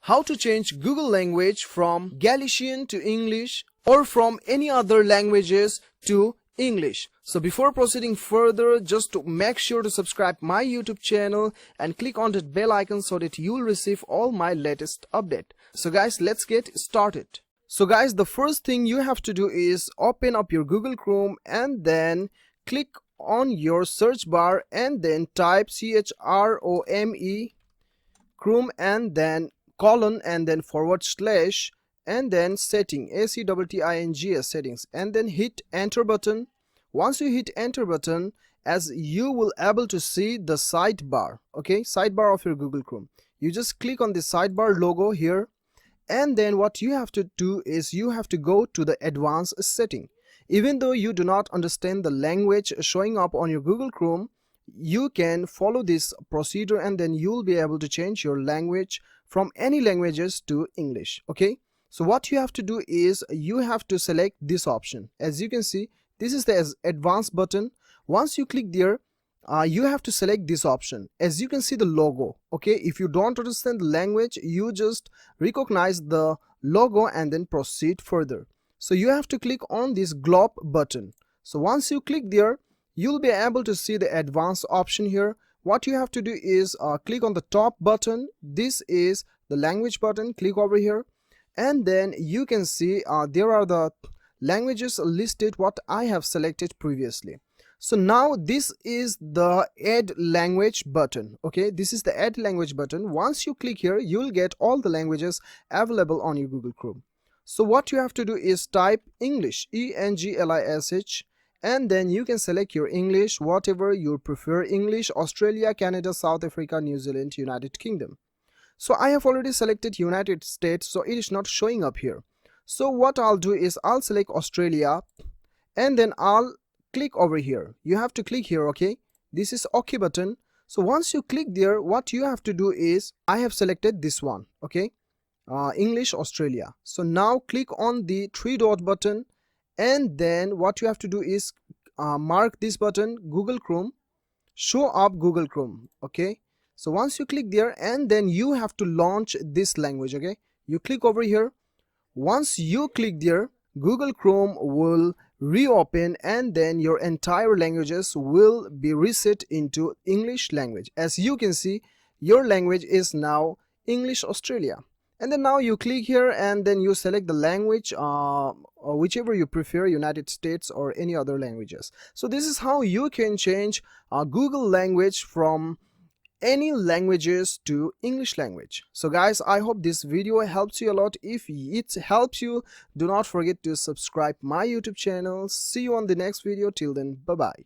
how to change Google language from Galician to English or from any other languages to English. So before proceeding further, just to make sure to subscribe my YouTube channel and click on that bell icon so that you'll receive all my latest update. So guys, let's get started. So guys, the first thing you have to do is open up your Google Chrome and then click on your search bar and then type CHROME Chrome and then colon and then / and then setting ACTTINGS settings and then hit enter button. Once you hit enter button, as you will able to see the sidebar, okay, sidebar of your Google Chrome. You just click on the sidebar logo here, and then what you have to do is you have to go to the advanced setting. Even though you do not understand the language showing up on your Google Chrome, you can follow this procedure and then you'll be able to change your language from any languages to English. Okay, so what you have to do is you have to select this option. As you can see, this is the advanced button. Once you click there, you have to select this option. As you can see the logo, okay, if you don't understand the language, you just recognize the logo and then proceed further. So you have to click on this globe button. So once you click there, you'll be able to see the advanced option here. What you have to do is click on the top button. This is the language button. Click over here and then you can see there are the languages listed what I have selected previously. So now this is the add language button. Okay, this is the add language button. Once you click here, you'll get all the languages available on your Google Chrome. So what you have to do is type English, ENGLISH, and then you can select your English, whatever you prefer. English, Australia, Canada, South Africa, New Zealand, United Kingdom. So I have already selected United States, so it is not showing up here. So what I'll do is I'll select Australia and then I'll click over here. You have to click here, okay? This is OK button. So once you click there, what you have to do is I have selected this one, okay? English, Australia. So now click on the 3-dot button and then what you have to do is mark this button, Google Chrome, show up Google Chrome, okay? So once you click there and then you have to launch this language, okay? You click over here. Once you click there, Google Chrome will reopen and then your entire languages will be reset into English language. As you can see, your language is now English, Australia. And then now you click here and then you select the language, whichever you prefer, United States or any other languages. So this is how you can change Google language from any languages to English language. So guys, I hope this video helps you a lot. If it helps you, do not forget to subscribe my YouTube channel. See you on the next video. Till then, bye bye.